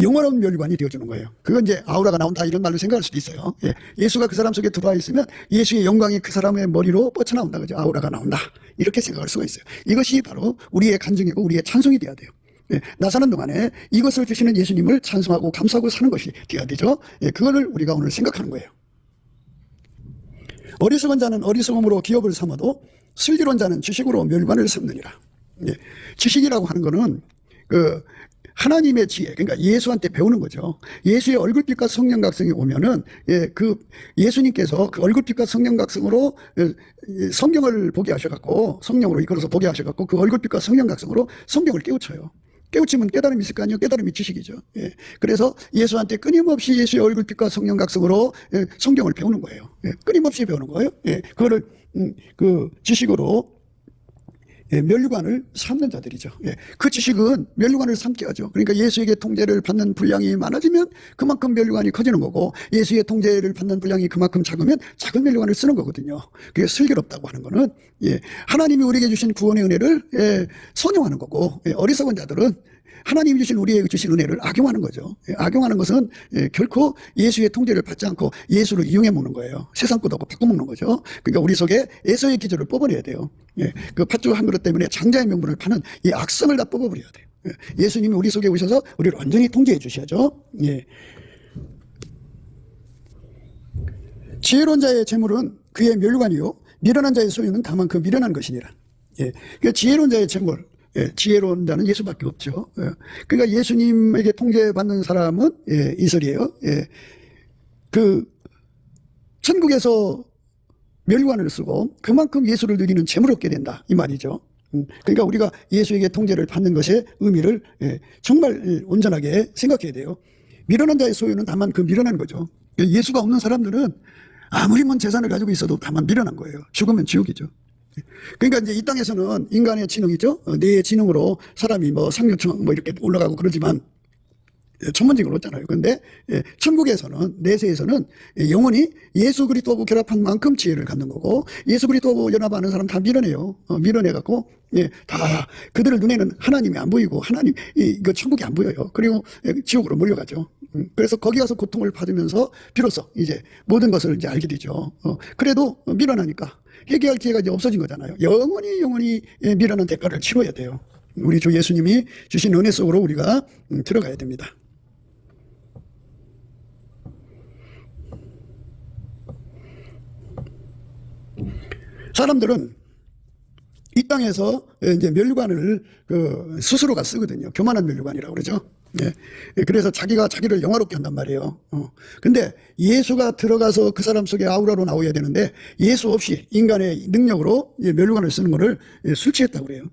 영원한 면류관이 되어주는 거예요. 그건 이제 아우라가 나온다 이런 말로 생각할 수도 있어요. 예수가 그 사람 속에 들어와 있으면 예수의 영광이 그 사람의 머리로 뻗쳐나온다, 그죠? 아우라가 나온다, 이렇게 생각할 수가 있어요. 이것이 바로 우리의 간증이고 우리의 찬송이 되어야 돼요. 나 사는 동안에 이것을 주시는 예수님을 찬송하고 감사하고 사는 것이 되어야 되죠. 그거를 우리가 오늘 생각하는 거예요. 어리석은 자는 어리석음으로 기업을 삼아도 슬기로운 자는 지식으로 멸관을 삼느니라. 지식이라고 하는 거는 하나님의 지혜, 그러니까 예수한테 배우는 거죠. 예수의 얼굴빛과 성령 각성이 오면은 예수님께서 그 얼굴빛과 성령 각성으로 성경을 보게 하셔갖고, 성령으로 이끌어서 보게 하셔갖고, 그 얼굴빛과 성령 각성으로 성경을 깨우쳐요. 깨우치면 깨달음이 있을 거 아니에요. 깨달음이 지식이죠. 그래서 예수한테 끊임없이 예수의 얼굴빛과 성령 각성으로 성경을 배우는 거예요. 끊임없이 배우는 거예요. 그거를 지식으로 면류관을 삼는 자들이죠. 그 지식은 면류관을 삼게 하죠. 그러니까 예수에게 통제를 받는 분량이 많아지면 그만큼 면류관이 커지는 거고, 예수의 통제를 받는 분량이 그만큼 작으면 작은 면류관을 쓰는 거거든요. 그게 슬기롭다고 하는 거는 하나님이 우리에게 주신 구원의 은혜를 선용하는 거고, 어리석은 자들은 하나님이 주신 우리에게 주신 은혜를 악용하는 거죠. 악용하는 것은 결코 예수의 통제를 받지 않고 예수를 이용해 먹는 거예요. 세상 것하고 바꿔먹는 거죠. 그러니까 우리 속에 에서의 기질을 뽑아내야 돼요. 그 팥죽 한 그릇 때문에 장자의 명분을 파는 이 악성을 다 뽑아버려야 돼요. 예수님이 우리 속에 오셔서 우리를 완전히 통제해 주셔야죠. 지혜로운 자의 재물은 그의 멸관이요, 미련한 자의 소유는 다만 그 미련한 것이니라. 그러니까 지혜로운 자의 재물, 지혜로운 자는 예수밖에 없죠. 그러니까 예수님에게 통제받는 사람은 이설이에요. 천국에서 멸관을 쓰고 그만큼 예수를 누리는 재물을 얻게 된다, 이 말이죠. 그러니까 우리가 예수에게 통제를 받는 것의 의미를 정말 온전하게 생각해야 돼요. 미련한 자의 소유는 다만 그 미련한 거죠. 예수가 없는 사람들은 아무리 먼 재산을 가지고 있어도 다만 미련한 거예요. 죽으면 지옥이죠. 그러니까 이제 이 땅에서는 인간의 지능이죠. 뇌의 지능으로 사람이 상류층 이렇게 올라가고 그러지만 천문직을 얻잖아요. 그런데 천국에서는, 내세에서는 영원히 예수 그리스도하고 결합한 만큼 지혜를 갖는 거고, 예수 그리스도하고 연합하는 사람 다 미련해요. 미련해갖고 다 그들의 눈에는 하나님이 안 보이고 하나님 이거 천국이 안 보여요. 그리고 지옥으로 몰려가죠. 그래서 거기 가서 고통을 받으면서 비로소 이제 모든 것을 이제 알게 되죠. 그래도 미련하니까 회개할 기회가 이제 없어진 거잖아요. 영원히 미련한 대가를 치러야 돼요. 우리 주 예수님이 주신 은혜 속으로 우리가 들어가야 됩니다. 사람들은 이 땅에서 이제 면류관을 스스로가 쓰거든요. 교만한 면류관이라고 그러죠. 그래서 자기를 영화롭게 한단 말이에요. 근데 예수가 들어가서 그 사람 속에 아우라로 나오야 되는데, 예수 없이 인간의 능력으로 면류관을 쓰는 것을 술 취했다고 그래요.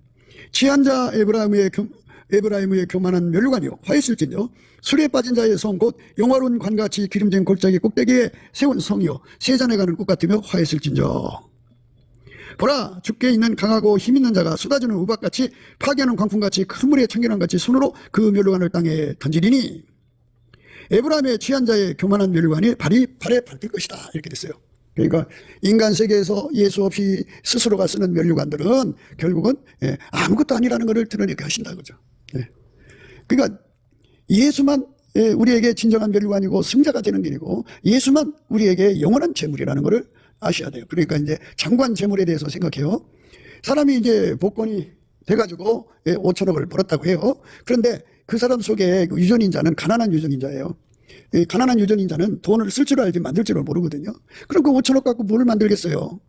취한 자 에브라임의 교만한 면류관이요, 화했을진저 술에 빠진 자의 성 곧 영화로운 관같이 기름진 골짜기 꼭대기에 세운 성이요, 세잔에 가는 꽃 같으며 화했을진저. 보라, 주께 있는 강하고 힘있는 자가 쏟아지는 우박같이 파괴하는 광풍같이 큰 물의 청결함같이 손으로 그 면류관을 땅에 던지리니, 에브라임의 취한 자의 교만한 면류관이 발에 밟힐 것이다, 이렇게 됐어요. 그러니까 인간 세계에서 예수 없이 스스로가 쓰는 면류관들은 결국은 아무것도 아니라는 것을 드러내게 하신다 그죠. 그러니까 예수만 우리에게 진정한 면류관이고 승자가 되는 길이고 예수만 우리에게 영원한 재물이라는 것을 아셔야 돼요. 그러니까 이제 장관 재물에 대해서 생각해요. 사람이 이제 복권이 돼가지고 5천억을 벌었다고 해요. 그런데 그 사람 속에 유전인자는 가난한 유전인자예요. 가난한 유전인자는 돈을 쓸 줄 알지 만들 줄을 모르거든요. 그럼 그 5천억 갖고 뭘 만들겠어요?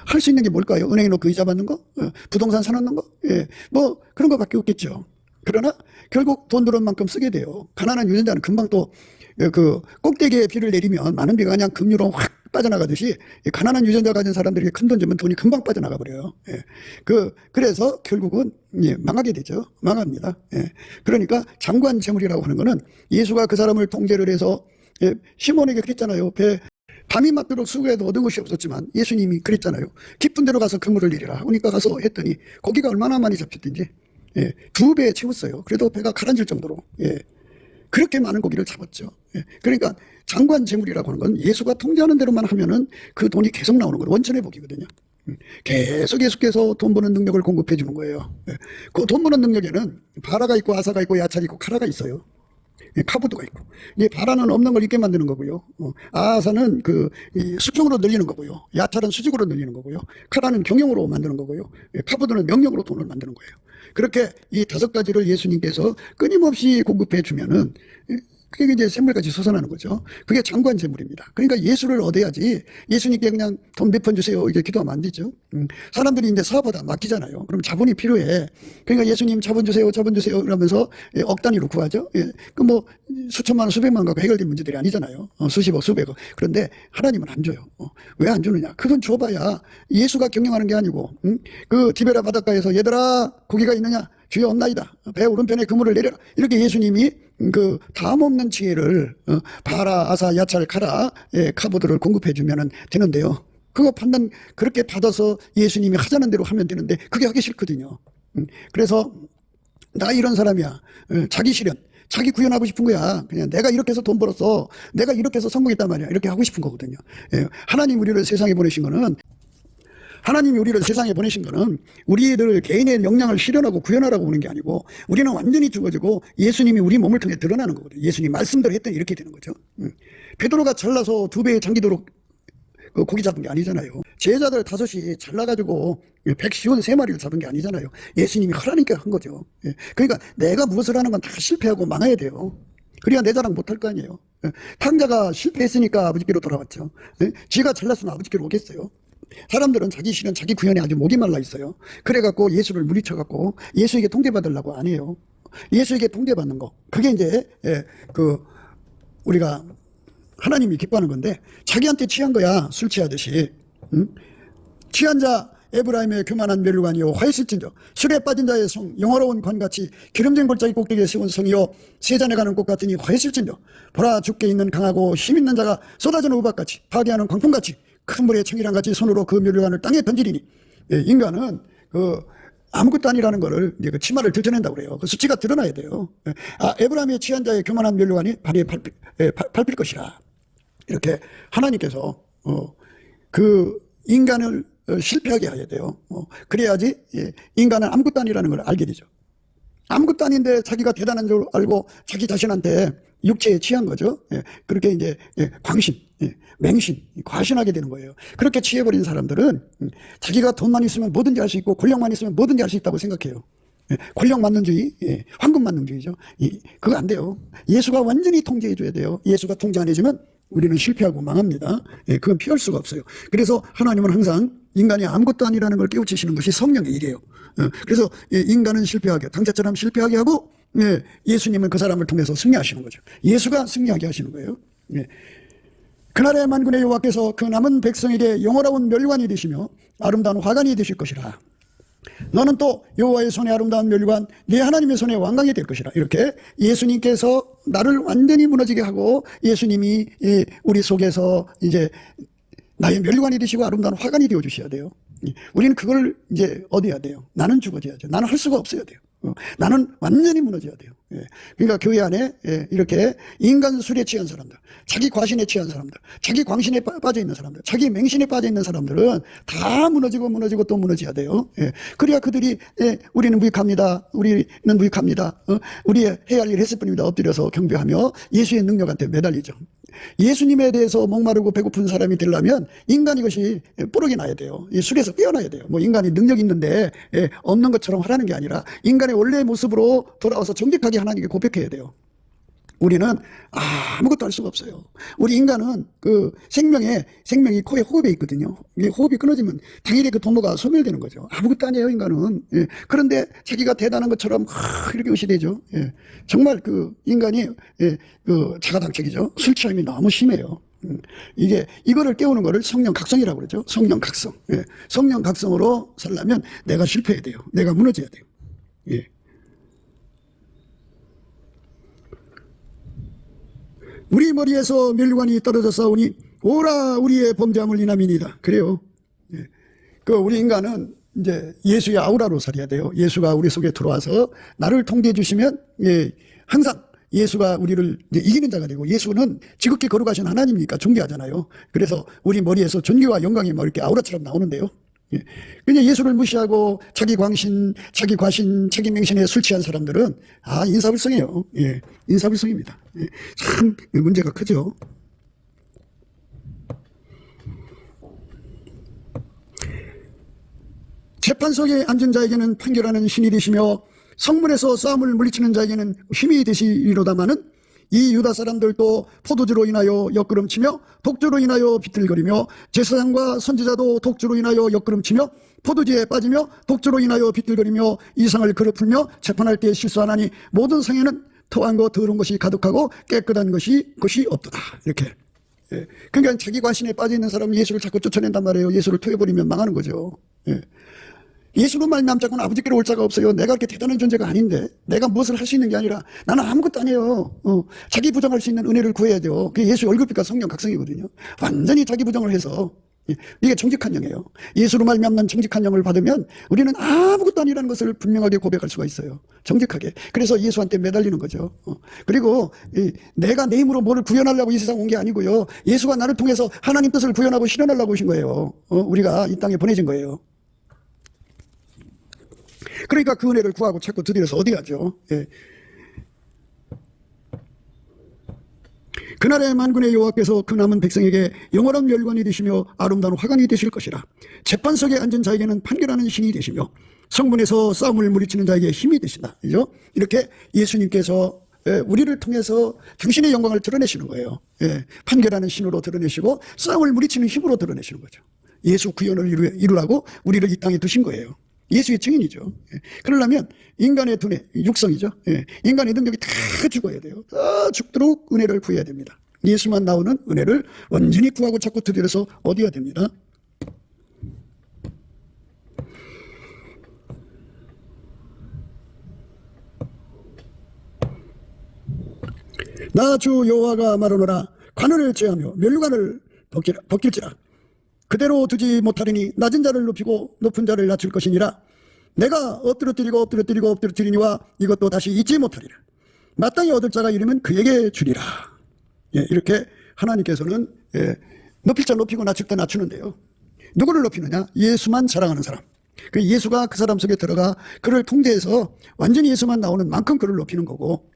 할 수 있는 게 뭘까요? 은행에 놓고 이자 받는 거? 부동산 사놓는 거? 뭐 그런 거밖에 없겠죠. 그러나 결국 돈 들어온 만큼 쓰게 돼요. 가난한 유전자는 금방 또 그 꼭대기에 비를 내리면 많은 비가 그냥 급류로 확 빠져나가듯이 가난한 유전자 가진 사람들에게 큰 돈 주면 돈이 금방 빠져나가 버려요. 그래서 결국은 망하게 되죠. 망합니다. 그러니까 장관 재물이라고 하는 거는 예수가 그 사람을 통제를 해서 시몬에게 그랬잖아요. 배 밤이 맞도록 수고해도 얻은 것이 없었지만 예수님이 그랬잖아요. 깊은 데로 가서 그물을 내리라. 그러니까 가서 했더니 고기가 얼마나 많이 잡혔든지 2배 채웠어요. 그래도 배가 가라앉을 정도로 그렇게 많은 고기를 잡았죠. 그러니까 장관 재물이라고 하는 건 예수가 통제하는 대로만 하면은 그 돈이 계속 나오는 거예요. 원천의 복이거든요. 계속 예수께서 돈 버는 능력을 공급해 주는 거예요. 그 돈 버는 능력에는 바라가 있고 아사가 있고 야찰이 있고 카라가 있어요. 카부도가 있고. 바라는 없는 걸 있게 만드는 거고요. 아사는 수평으로 늘리는 거고요. 야찰은 수직으로 늘리는 거고요. 카라는 경영으로 만드는 거고요. 카부도는 명령으로 돈을 만드는 거예요. 그렇게 이 5가지를 예수님께서 끊임없이 공급해 주면은 그게 이제 샘물같이 솟아나는 거죠. 그게 장관 재물입니다. 그러니까 예수를 얻어야지 예수님께 그냥 돈 몇 푼 주세요 이렇게 기도하면 안 되죠. 사람들이 이제 사업하다 맡기잖아요. 그럼 자본이 필요해. 그러니까 예수님 자본 주세요, 자본 주세요 그러면서 억 단위로 구하죠. 그 뭐 수천만 원, 수백만 갖고 해결된 문제들이 아니잖아요. 수십억, 수백억. 그런데 하나님은 안 줘요. 왜 안 주느냐? 그 돈 줘봐야 예수가 경영하는 게 아니고 그 디베라 바닷가에서 얘들아 고기가 있느냐? 주여 없나이다. 배 오른편에 그물을 내려라. 이렇게 예수님이 그 다음 없는 지혜를 바라, 아사, 야찰, 카라, 카보드를 공급해 주면 되는데요. 그거 판단 그렇게 받아서 예수님이 하자는 대로 하면 되는데 그게 하기 싫거든요. 그래서 나 이런 사람이야. 자기 실현, 자기 구현하고 싶은 거야. 그냥 내가 이렇게 해서 돈 벌었어. 내가 이렇게 해서 성공했단 말이야. 이렇게 하고 싶은 거거든요. 하나님 우리를 세상에 보내신 거는 하나님이 우리를 세상에 보내신 거는 우리들 개인의 역량을 실현하고 구현하라고 오는 게 아니고 우리는 완전히 죽어지고 예수님이 우리 몸을 통해 드러나는 거거든요. 예수님 말씀대로 했더니 이렇게 되는 거죠. 베드로가 잘나서 2배의 장기도록 고기 잡은 게 아니잖아요. 제자들 5이 잘나가지고 백시온 3마리를 잡은 게 아니잖아요. 예수님이 하라니까 한 거죠. 그러니까 내가 무엇을 하는 건 다 실패하고 망해야 돼요. 그래야 내 자랑 못할 거 아니에요. 탕자가 실패했으니까 아버지께로 돌아왔죠. 지가 잘났으면 아버지께로 오겠어요. 사람들은 자기 실현, 자기 구현에 아주 목이 말라 있어요. 그래갖고 예수를 물리쳐갖고 예수에게 통제받으려고 안 해요. 예수에게 통제받는 거. 그게 이제, 우리가 하나님이 기뻐하는 건데, 자기한테 취한 거야. 술 취하듯이. 취한 자, 에브라임의 교만한 멸류관이요. 화했을진저. 술에 빠진 자의 성, 영화로운 관같이 기름진 골짜기 꼭대기에 세운 성이요. 세잔에 가는 꽃 같으니 화했을진저. 보라 죽게 있는 강하고 힘 있는 자가 쏟아지는 우박같이, 파괴하는 광풍같이, 큰 물의 청이랑 같이 손으로 그 멸류관을 땅에 던지리니 인간은 아무것도 아니라는 거를 이제 그 치마를 들춰낸다고 그래요. 그 수치가 드러나야 돼요. 에브라임의 취한 자의 교만한 멸류관이 발에 밟힐 것이라. 이렇게 하나님께서 그 인간을 실패하게 해야 돼요. 그래야지 인간은 아무것도 아니라는 걸 알게 되죠. 아무것도 아닌데 자기가 대단한 줄 알고 자기 자신한테 육체에 취한 거죠. 그렇게 이제 광신, 맹신, 과신하게 되는 거예요. 그렇게 취해버린 사람들은 자기가 돈만 있으면 뭐든지 할 수 있고 권력만 있으면 뭐든지 할 수 있다고 생각해요. 권력 만능주의, 황금 만능주의죠. 그거 안 돼요. 예수가 완전히 통제해 줘야 돼요. 예수가 통제 안 해주면 우리는 실패하고 망합니다. 그건 피할 수가 없어요. 그래서 하나님은 항상 인간이 아무것도 아니라는 걸 깨우치시는 것이 성령의 일이에요. 그래서 인간은 실패하게, 당자처럼 실패하게 하고 예수님은 그 사람을 통해서 승리하시는 거죠. 예수가 승리하게 하시는 거예요. 그날의 만군의 여호와께서 그 남은 백성에게 영원한 멸관이 되시며 아름다운 화관이 되실 것이라. 너는 또 여호와의 손에 아름다운 멸관, 네 하나님의 손에 왕관이 될 것이라. 이렇게 예수님께서 나를 완전히 무너지게 하고 예수님이 우리 속에서 이제 나의 멸관이 되시고 아름다운 화관이 되어 주셔야 돼요. 우리는 그걸 이제 얻어야 돼요. 나는 죽어져야죠. 나는 할 수가 없어야 돼요. 나는 완전히 무너져야 돼요. 예. 그러니까 교회 안에 이렇게 인간 술에 취한 사람들, 자기 과신에 취한 사람들, 자기 광신에 빠져 있는 사람들, 자기 맹신에 빠져 있는 사람들은 다 무너지고 또 무너져야 돼요. 예. 그래야 그들이 우리는 무익합니다. 우리는 무익합니다. 우리의 해야 할 일 했을 뿐입니다. 엎드려서 경배하며 예수의 능력한테 매달리죠. 예수님에 대해서 목마르고 배고픈 사람이 되려면 인간 이것이 뽀록이 나야 돼요. 이 술에서 깨어나야 돼요. 뭐 인간이 능력이 있는데 없는 것처럼 하라는 게 아니라 인간의 원래의 모습으로 돌아와서 정직하게 하나님께 고백해야 돼요. 우리는 아무것도 할 수가 없어요. 우리 인간은 그 생명이 코에 호흡에 있거든요. 이게 호흡이 끊어지면 당연히 그 동로가 소멸되는 거죠. 아무것도 아니에요, 인간은. 예. 그런데 자기가 대단한 것처럼 이렇게 의시되죠. 예. 정말 그 인간이 그 자가당착이죠. 술 취함이 너무 심해요. 이거를 깨우는 거를 성령 각성이라고 그러죠. 성령 각성. 예. 성령 각성으로 살려면 내가 실패해야 돼요. 내가 무너져야 돼요. 예. 우리 머리에서 멸관이 떨어져 싸우니 오라 우리의 범죄함을 인함이니이다. 그래요. 예. 그 우리 인간은 이제 예수의 아우라로 살아야 돼요. 예수가 우리 속에 들어와서 나를 통제해 주시면 항상 예수가 우리를 이기는 자가 되고, 예수는 지극히 거룩하신 하나님이니까 존귀하잖아요. 그래서 우리 머리에서 존귀와 영광이 뭐 이렇게 아우라처럼 나오는데요. 그냥 예수를 무시하고 자기 광신, 자기 과신, 자기 맹신에 술 취한 사람들은 인사불성이에요. 예, 인사불성입니다. 예, 참 문제가 크죠. 재판석에 앉은 자에게는 판결하는 신이 되시며 성문에서 싸움을 물리치는 자에게는 힘이 되시리로다마는 이 유다 사람들도 포도주로 인하여 옆구름치며 독주로 인하여 비틀거리며 제사장과 선지자도 독주로 인하여 옆구름치며 포도주에 빠지며 독주로 인하여 비틀거리며 이상을 그릇풀며 재판할 때 실수하나니 모든 상에는 토한 것 더러운 것이 가득하고 깨끗한 것이 없도다. 이렇게. 예. 그러니까 자기 과신에 빠져 있는 사람은 예수를 자꾸 쫓아낸단 말이에요. 예수를 토해버리면 망하는 거죠. 예. 예수로 말미암자고는 아버지께로 올 자가 없어요. 내가 그렇게 대단한 존재가 아닌데, 내가 무엇을 할 수 있는 게 아니라 나는 아무것도 아니에요. 자기 부정할 수 있는 은혜를 구해야 돼요. 그게 예수의 얼굴빛과 성령 각성이거든요. 완전히 자기 부정을 해서, 이게 정직한 영이에요. 예수로 말미암는 정직한 영을 받으면 우리는 아무것도 아니라는 것을 분명하게 고백할 수가 있어요. 정직하게. 그래서 예수한테 매달리는 거죠. 그리고 내가 내 힘으로 뭐를 구현하려고 이 세상 온 게 아니고요. 예수가 나를 통해서 하나님 뜻을 구현하고 실현하려고 오신 거예요. 우리가 이 땅에 보내진 거예요. 그러니까 그 은혜를 구하고 찾고 드디어서 어디 가죠? 예. 그날의 만군의 여호와께서 그 남은 백성에게 영원한 멸관이 되시며 아름다운 화관이 되실 것이라. 재판석에 앉은 자에게는 판결하는 신이 되시며 성문에서 싸움을 물리치는 자에게 힘이 되신다. 그죠? 이렇게 예수님께서 우리를 통해서 당신의 영광을 드러내시는 거예요. 판결하는 신으로 드러내시고 싸움을 물리치는 힘으로 드러내시는 거죠. 예수 구원을 이루라고 우리를 이 땅에 두신 거예요. 예수의 증인이죠. 그러려면 인간의 두뇌, 육성이죠. 인간의 능력이 다 죽어야 돼요. 다 죽도록 은혜를 구해야 됩니다. 예수만 나오는 은혜를 완전히 구하고 찾고 드디어서 얻어야 됩니다. 나 주 여호와가 말하노라. 관을 제하며 멸류관을 벗길지라. 그대로 두지 못하리니 낮은 자를 높이고 높은 자를 낮출 것이니라. 내가 엎드려뜨리니와 이것도 다시 잊지 못하리라. 마땅히 얻을 자가 이르면 그에게 주리라. 이렇게 하나님께서는 높일 자 높이고 낮출 자 낮추는데요. 누구를 높이느냐? 예수만 사랑하는 사람. 그 예수가 그 사람 속에 들어가 그를 통제해서 완전히 예수만 나오는 만큼 그를 높이는 거고,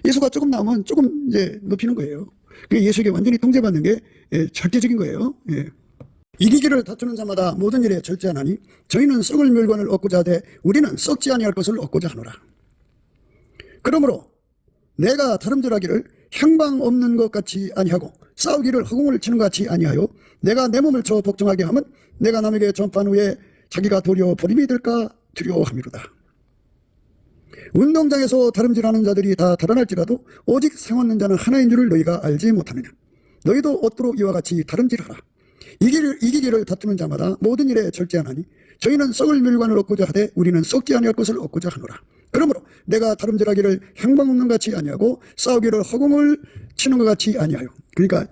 예수가 조금 나오면 조금 이제 높이는 거예요. 예수에게 완전히 통제받는 게 절대적인 거예요. 이기기를 다투는 자마다 모든 일에 절제하나니 저희는 썩을 멸관을 얻고자 하되 우리는 썩지 아니할 것을 얻고자 하노라. 그러므로 내가 다름질하기를 향방 없는 것 같이 아니하고 싸우기를 허공을 치는 것 같이 아니하여 내가 내 몸을 쳐 복종하게 하면 내가 남에게 전파한 후에 자기가 도리어 버림이 될까 두려워함이로다. 운동장에서 다름질하는 자들이 다 달아날지라도 오직 상 얻는 자는 하나인 줄을 너희가 알지 못하느냐. 너희도 얻도록 이와 같이 다름질하라. 이기기를 다투는 자마다 모든 일에 절제하나니 저희는 썩을 멸관을 얻고자 하되 우리는 썩지 아니할 것을 얻고자 하노라. 그러므로 내가 다름질하기를 향방 없는 같이 아니하고 싸우기를 허공을 치는 것 같이 아니하여. 그러니까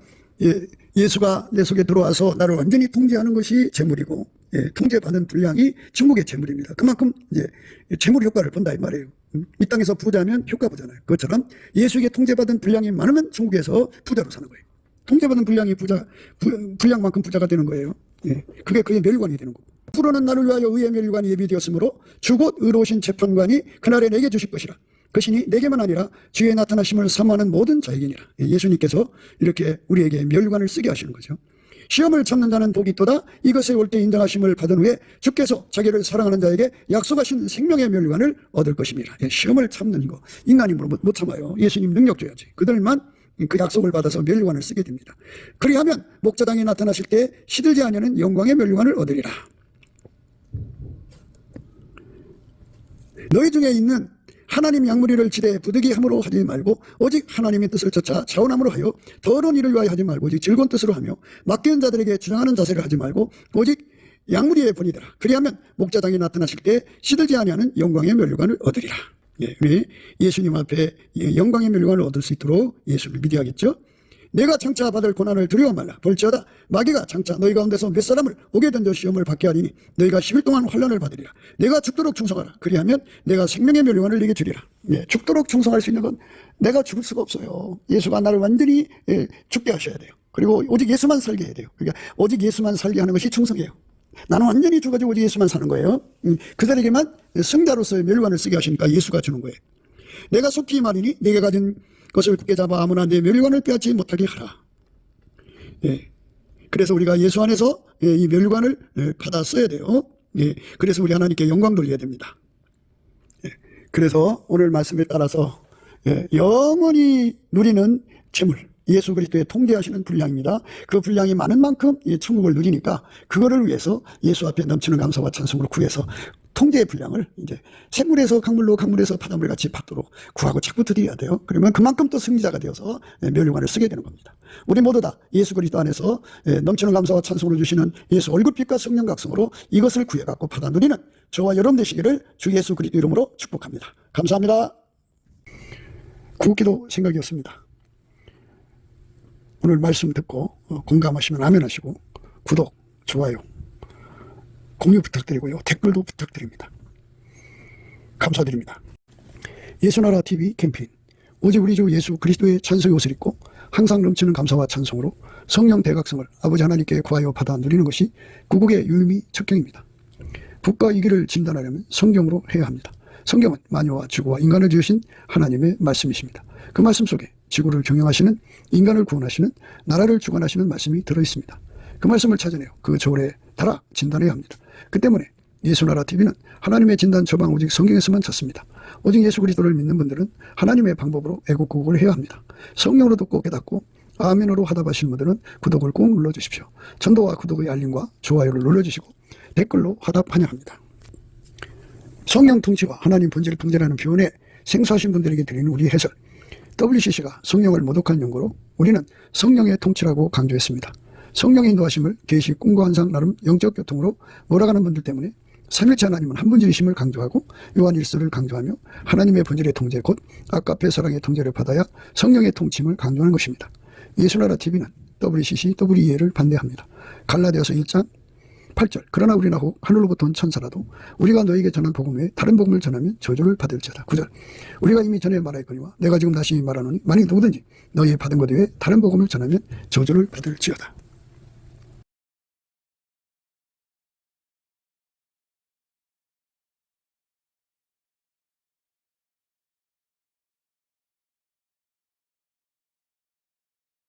예수가 내 속에 들어와서 나를 완전히 통제하는 것이 재물이고, 통제받은 분량이 천국의 재물입니다. 그만큼 이제 재물 효과를 본다 이 말이에요. 이 땅에서 부자면 효과 보잖아요. 그것처럼 예수에게 통제받은 분량이 많으면 천국에서 부자로 사는 거예요. 통제받은 분량이 분량만큼 부자가 되는 거예요. 예. 그게 그의 멸관이 되는 거고. 앞으로는 나를 위하여 의의 멸관이 예비되었으므로 주곧 의로우신 재판관이 그날에 내게 주실 것이라. 그것이니 내게만 아니라 주의 나타나심을 사모하는 모든 자에게니라. 예수님께서 이렇게 우리에게 멸관을 쓰게 하시는 거죠. 시험을 참는 자는 복이 있도다. 이것에 올 때 인정하심을 받은 후에 주께서 자기를 사랑하는 자에게 약속하신 생명의 멸관을 얻을 것입니다. 시험을 참는 거 인간 힘으로 못 참아요. 예수님 능력 줘야지. 그들만 그 약속을 받아서 멸관을 쓰게 됩니다. 그리하면 목자당이 나타나실 때 시들지 아니하는 영광의 멸관을 얻으리라. 너희 중에 있는 하나님 양무리를 지대 부득이함으로 하지 말고 오직 하나님의 뜻을 쫓아 자원함으로 하여 더러운 일을 위하여 하지 말고 오직 즐거운 뜻으로 하며 맡기는 자들에게 주장하는 자세를 하지 말고 오직 양무리의 본이더라. 그리하면 목자당이 나타나실 때 시들지 아니하는 영광의 멸관을 얻으리라. 우리 예수님 앞에 영광의 멸관을 얻을 수 있도록 예수를 믿어야겠죠. 내가 장차 받을 고난을 두려워 말라. 볼지어다 마귀가 장차 너희 가운데서 몇 사람을 오게 던져 시험을 받게 하리니 너희가 10일 동안 환난을 받으리라. 내가 죽도록 충성하라. 그리하면 내가 생명의 멸관을 내게 주리라. 죽도록 충성할 수 있는 건 내가 죽을 수가 없어요. 예수가 나를 완전히 죽게 하셔야 돼요. 그리고 오직 예수만 살게 해야 돼요. 그러니까 오직 예수만 살게 하는 것이 충성이에요. 나는 완전히 죽어지고 오직 예수만 사는 거예요. 그들에게만 승자로서의 멸관을 쓰게 하시니까 예수가 주는 거예요. 내가 속히 말이니 내게 가진 것을 굳게 잡아 아무나 내 멸관을 빼앗지 못하게 하라. 그래서 우리가 예수 안에서 이 멸관을 받아 써야 돼요. 그래서 우리 하나님께 영광 돌려야 됩니다. 그래서 오늘 말씀에 따라서 영원히 누리는 재물, 예수 그리스도의 통제하시는 분량입니다. 그 분량이 많은 만큼 천국을 누리니까 그거를 위해서 예수 앞에 넘치는 감사와 찬송으로 구해서 통제의 분량을 이제 샘물에서 강물로, 강물에서 바닷물 같이 받도록 구하고 자꾸 드려야 돼요. 그러면 그만큼 또 승리자가 되어서 멸류관을 쓰게 되는 겁니다. 우리 모두 다 예수 그리스도 안에서 넘치는 감사와 찬송으로 주시는 예수 얼굴빛과 성령 각성으로 이것을 구해갖고 받아 누리는 저와 여러분 되시기를 주 예수 그리스도 이름으로 축복합니다. 감사합니다. 구기도 생각이었습니다. 오늘 말씀 듣고 공감하시면 아멘 하시고 구독, 좋아요, 공유 부탁드리고요. 댓글도 부탁드립니다. 감사드립니다. 예수나라 TV 캠페인 오직 우리 주 예수 그리스도의 찬송의 옷을 입고 항상 넘치는 감사와 찬송으로 성령 대각성을 아버지 하나님께 구하여 받아 누리는 것이 구국의 유의미 척경입니다. 국가 위기를 진단하려면 성경으로 해야 합니다. 성경은 만유와 지구와 인간을 지으신 하나님의 말씀이십니다. 그 말씀 속에 지구를 경영하시는, 인간을 구원하시는, 나라를 주관하시는 말씀이 들어있습니다. 그 말씀을 찾아내어 그 저울에 달아 진단해야 합니다. 그 때문에 예수나라 TV는 하나님의 진단 처방 오직 성경에서만 찾습니다. 오직 예수 그리스도를 믿는 분들은 하나님의 방법으로 애국구국을 해야 합니다. 성령으로 듣고 깨닫고 아멘으로 화답하시는 분들은 구독을 꼭 눌러주십시오. 전도와 구독의 알림과 좋아요를 눌러주시고 댓글로 화답 환영합니다. 성령 통치와 하나님 본질을 통제하는 표현에 생소하신 분들에게 드리는 우리 해설, WCC가 성령을 모독한 연구로 우리는 성령의 통치라고 강조했습니다. 성령의 인도하심을 계시, 꿈과 환상, 나름 영적 교통으로 몰아가는 분들 때문에 삼일체 하나님은 한 분이심을 강조하고 요한 1서를 강조하며 하나님의 본질의 통제, 곧 아까페 사랑의 통제를 받아야 성령의 통치임을 강조하는 것입니다. 예수나라 TV는 WCC, WEA를 반대합니다. 갈라디아서 1장 8절 그러나 우리나 혹 하늘로부터 온 천사라도 우리가 너에게 전한 복음 외에 다른 복음을 전하면 저주를 받을지어다. 9절 우리가 이미 전에 말하였거니와 내가 지금 다시 말하노니 만일 누구든지 너희 받은 것 외에 다른 복음을 전하면 저주를 받을지어다.